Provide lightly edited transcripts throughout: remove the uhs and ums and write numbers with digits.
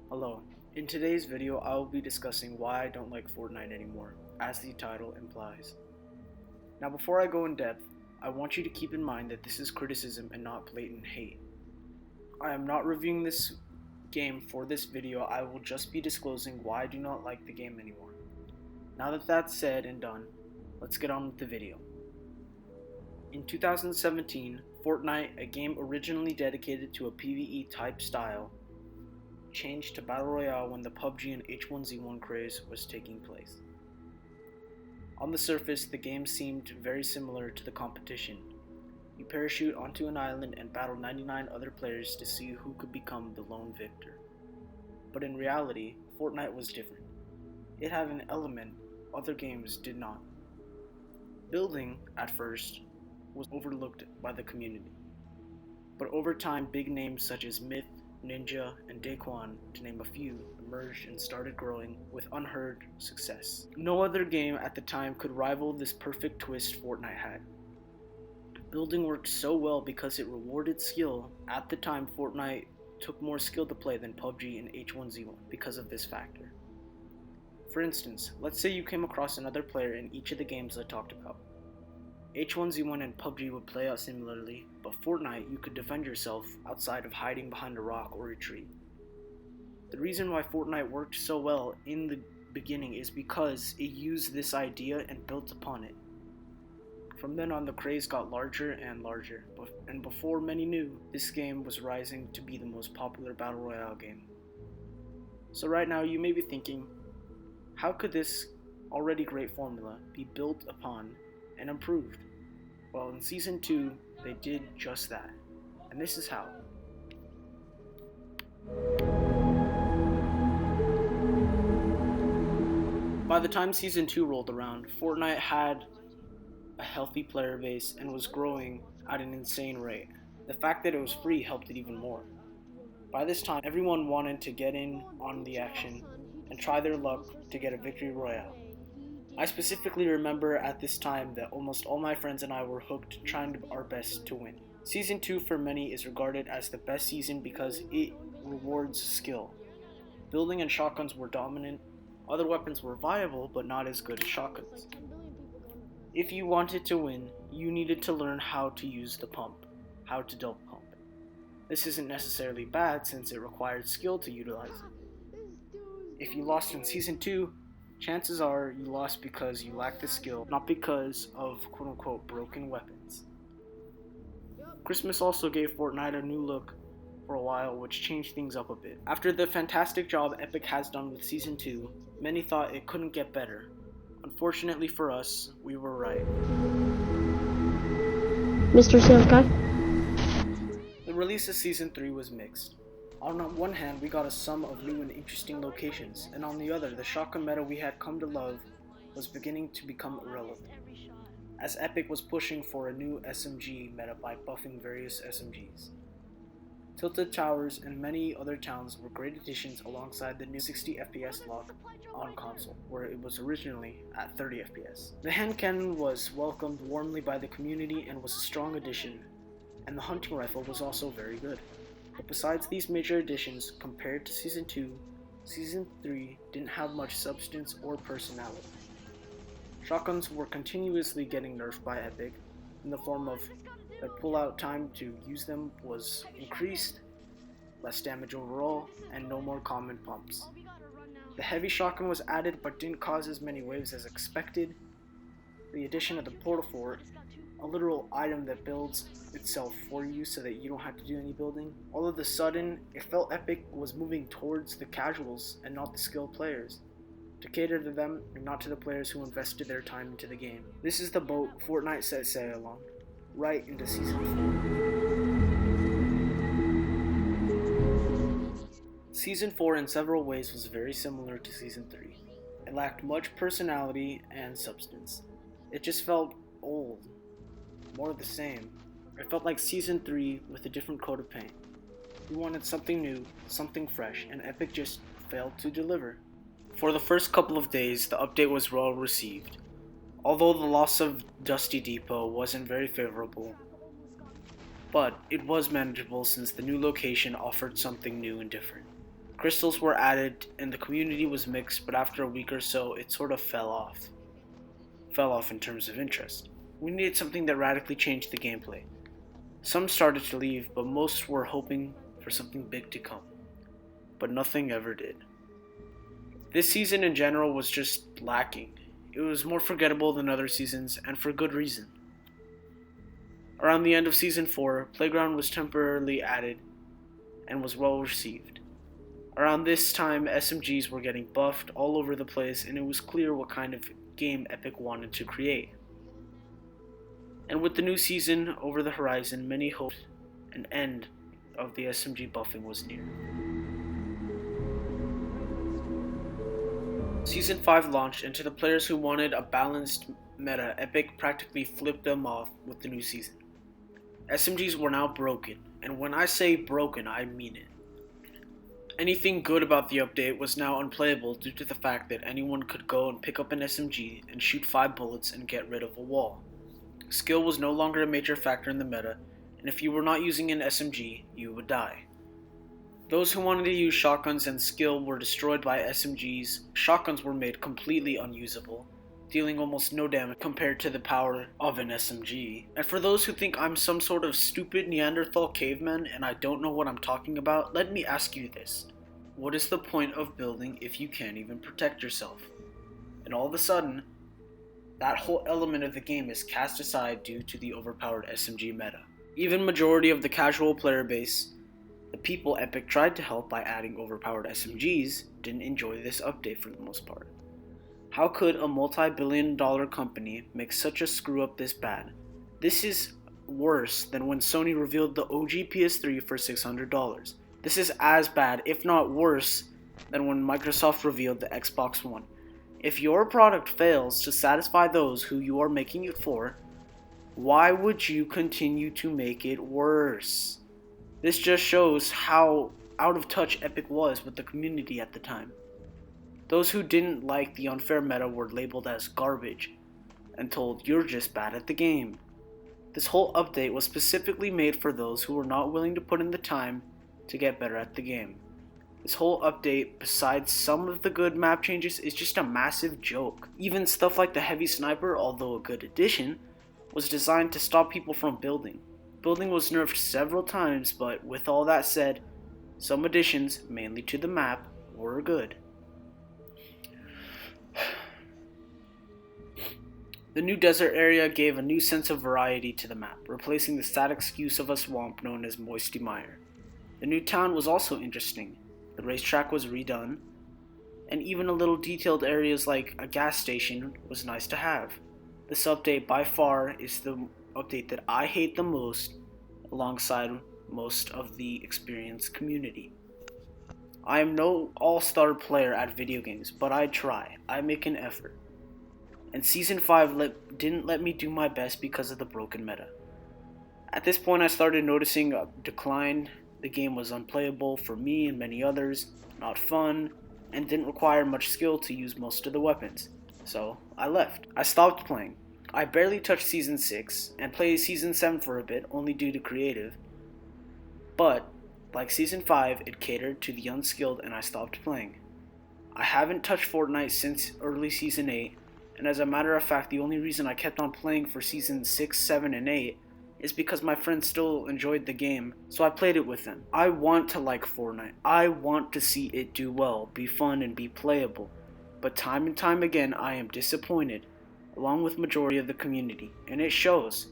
Hello. In today's video, I will be discussing why I don't like Fortnite anymore, as the title implies. Now, before I go in depth, I want you to keep in mind that this is criticism and not blatant hate. I am not reviewing this game for this video, I will just be disclosing why I do not like the game anymore. Now that that's said and done, let's get on with the video. In 2017, Fortnite, a game originally dedicated to a PvE type style, changed to Battle Royale when the PUBG and H1Z1 craze was taking place. On the surface, the game seemed very similar to the competition. You parachute onto an island and battle 99 other players to see who could become the lone victor. But in reality, Fortnite was different. It had an element other games did not. Building, at first, was overlooked by the community. But over time, big names such as Myth, Ninja, and Daquan, to name a few, emerged and started growing with unheard success. No other game at the time could rival this perfect twist Fortnite had. Building worked so well because it rewarded skill. At the time, Fortnite took more skill to play than PUBG and H1Z1 because of this factor. For instance, let's say you came across another player in each of the games I talked about. H1Z1 and PUBG would play out similarly, but Fortnite you could defend yourself outside of hiding behind a rock or a tree. The reason why Fortnite worked so well in the beginning is because it used this idea and built upon it. From then on, the craze got larger and larger, and before many knew, this game was rising to be the most popular Battle Royale game. So right now you may be thinking, how could this already great formula be built upon and improved? Well, in Season 2, they did just that, and this is how. By the time Season 2 rolled around, Fortnite had a healthy player base and was growing at an insane rate. The fact that it was free helped it even more. By this time, everyone wanted to get in on the action and try their luck to get a victory royale. I specifically remember at this time that almost all my friends and I were hooked trying our best to win. Season 2 for many is regarded as the best season because it rewards skill. Building and shotguns were dominant, other weapons were viable but not as good as shotguns. If you wanted to win, you needed to learn how to use the pump, how to double pump. This isn't necessarily bad since it required skill to utilize it. If you lost in Season 2, chances are you lost because you lacked the skill, not because of quote-unquote broken weapons. Christmas also gave Fortnite a new look for a while, which changed things up a bit. After the fantastic job Epic has done with Season 2, many thought it couldn't get better. Unfortunately for us, we were right. Mr. Sales Guy? The release of Season 3 was mixed. On one hand, we got a sum of new and interesting locations, and on the other, the shotgun meta we had come to love was beginning to become irrelevant, as Epic was pushing for a new SMG meta by buffing various SMGs. Tilted Towers and many other towns were great additions alongside the new 60 FPS lock on console, where it was originally at 30 FPS. The hand cannon was welcomed warmly by the community and was a strong addition, and the hunting rifle was also very good. But besides these major additions, compared to Season 2, Season 3 didn't have much substance or personality. Shotguns were continuously getting nerfed by Epic, in the form of the pull-out time to use them was increased, less damage overall, and no more common pumps. The heavy shotgun was added but didn't cause as many waves as expected. The addition of the portal fort, a literal item that builds itself for you so that you don't have to do any building. All of a sudden, it felt Epic was moving towards the casuals and not the skilled players, to cater to them and not to the players who invested their time into the game. This is the boat Fortnite set sail on, right into Season 4. Season 4 in several ways was very similar to Season 3. It lacked much personality and substance. It just felt old, more of the same. It felt like Season 3 with a different coat of paint. We wanted something new, something fresh, and Epic just failed to deliver. For the first couple of days, the update was well received, although the loss of Dusty Depot wasn't very favorable. But it was manageable since the new location offered something new and different. Crystals were added and the community was mixed, but after a week or so it sort of fell off. Fell off in terms of interest. We needed something that radically changed the gameplay. Some started to leave, but most were hoping for something big to come. But nothing ever did. This season in general was just lacking. It was more forgettable than other seasons, and for good reason. Around the end of Season 4, Playground was temporarily added and was well received. Around this time, SMGs were getting buffed all over the place, and it was clear what kind of game Epic wanted to create. And with the new season over the horizon, many hoped an end of the SMG buffing was near. Season 5 launched, and to the players who wanted a balanced meta, Epic practically flipped them off with the new season. SMGs were now broken, and when I say broken, I mean it. Anything good about the update was now unplayable due to the fact that anyone could go and pick up an SMG and shoot 5 bullets and get rid of a wall. Skill was no longer a major factor in the meta, and if you were not using an SMG, you would die. Those who wanted to use shotguns and skill were destroyed by SMGs. Shotguns were made completely unusable, dealing almost no damage compared to the power of an SMG. And for those who think I'm some sort of stupid Neanderthal caveman and I don't know what I'm talking about, let me ask you this. What is the point of building if you can't even protect yourself? And all of a sudden, that whole element of the game is cast aside due to the overpowered SMG meta. Even majority of the casual player base, the people Epic tried to help by adding overpowered SMGs, didn't enjoy this update for the most part. How could a multi-billion-dollar company make such a screw up this bad? This is worse than when Sony revealed the OG PS3 for $600. This is as bad, if not worse, than when Microsoft revealed the Xbox One. If your product fails to satisfy those who you are making it for, why would you continue to make it worse? This just shows how out of touch Epic was with the community at the time. Those who didn't like the unfair meta were labeled as garbage and told you're just bad at the game. This whole update was specifically made for those who were not willing to put in the time to get better at the game. This whole update, besides some of the good map changes, is just a massive joke. Even stuff like the heavy sniper, although a good addition, was designed to stop people from building. Building was nerfed several times, but with all that said, some additions, mainly to the map, were good. The new desert area gave a new sense of variety to the map, replacing the static excuse of a swamp known as Moisty Mire. The new town was also interesting. The racetrack was redone, and even a little detailed areas like a gas station was nice to have. This update by far is the update that I hate the most, alongside most of the experienced community. I am no all-star player at video games, but I try. I make an effort. And Season 5 didn't let me do my best because of the broken meta. At this point I started noticing a decline. The game was unplayable for me and many others, not fun, and didn't require much skill to use most of the weapons. So I left. I stopped playing. I barely touched Season 6 and played Season 7 for a bit, only due to creative. But, like Season 5, it catered to the unskilled and I stopped playing. I haven't touched Fortnite since early Season 8, and as a matter of fact, the only reason I kept on playing for Season 6, 7, and 8 is because my friends still enjoyed the game, so I played it with them. I want to like Fortnite. I want to see it do well, be fun, and be playable. But time and time again, I am disappointed, along with majority of the community, and it shows.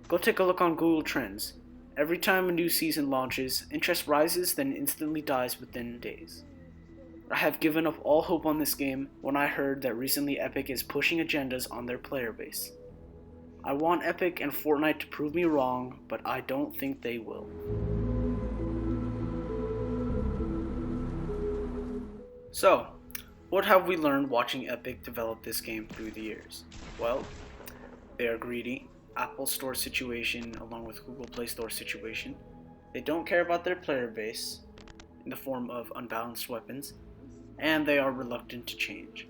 Go take a look on Google Trends. Every time a new season launches, interest rises, then instantly dies within days. I have given up all hope on this game when I heard that recently Epic is pushing agendas on their player base. I want Epic and Fortnite to prove me wrong, but I don't think they will. So, what have we learned watching Epic develop this game through the years? Well, they are greedy, Apple Store situation along with Google Play Store situation. They don't care about their player base in the form of unbalanced weapons, and they are reluctant to change.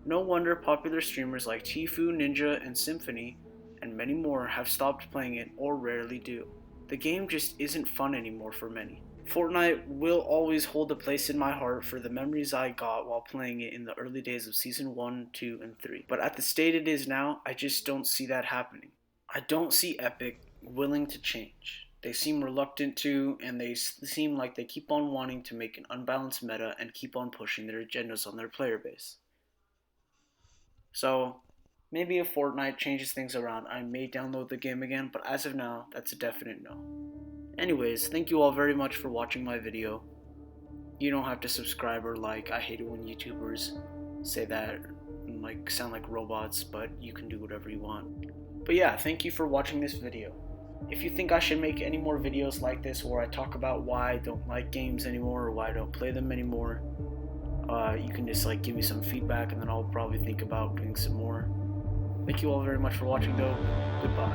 No wonder popular streamers like Tfue, Ninja, and Symphony, and many more have stopped playing it or rarely do. The game just isn't fun anymore for many. Fortnite will always hold a place in my heart for the memories I got while playing it in the early days of Season 1, 2, and 3. But at the state it is now, I just don't see that happening. I don't see Epic willing to change. They seem reluctant to, and they seem like they keep on wanting to make an unbalanced meta and keep on pushing their agendas on their player base. So, maybe if Fortnite changes things around, I may download the game again, but as of now, that's a definite no. Anyways, thank you all very much for watching my video. You don't have to subscribe or like. I hate it when YouTubers say that and like sound like robots, but you can do whatever you want. But yeah, thank you for watching this video. If you think I should make any more videos like this where I talk about why I don't like games anymore or why I don't play them anymore, you can just like give me some feedback and then I'll probably think about doing some more. Thank you all very much for watching though. Goodbye.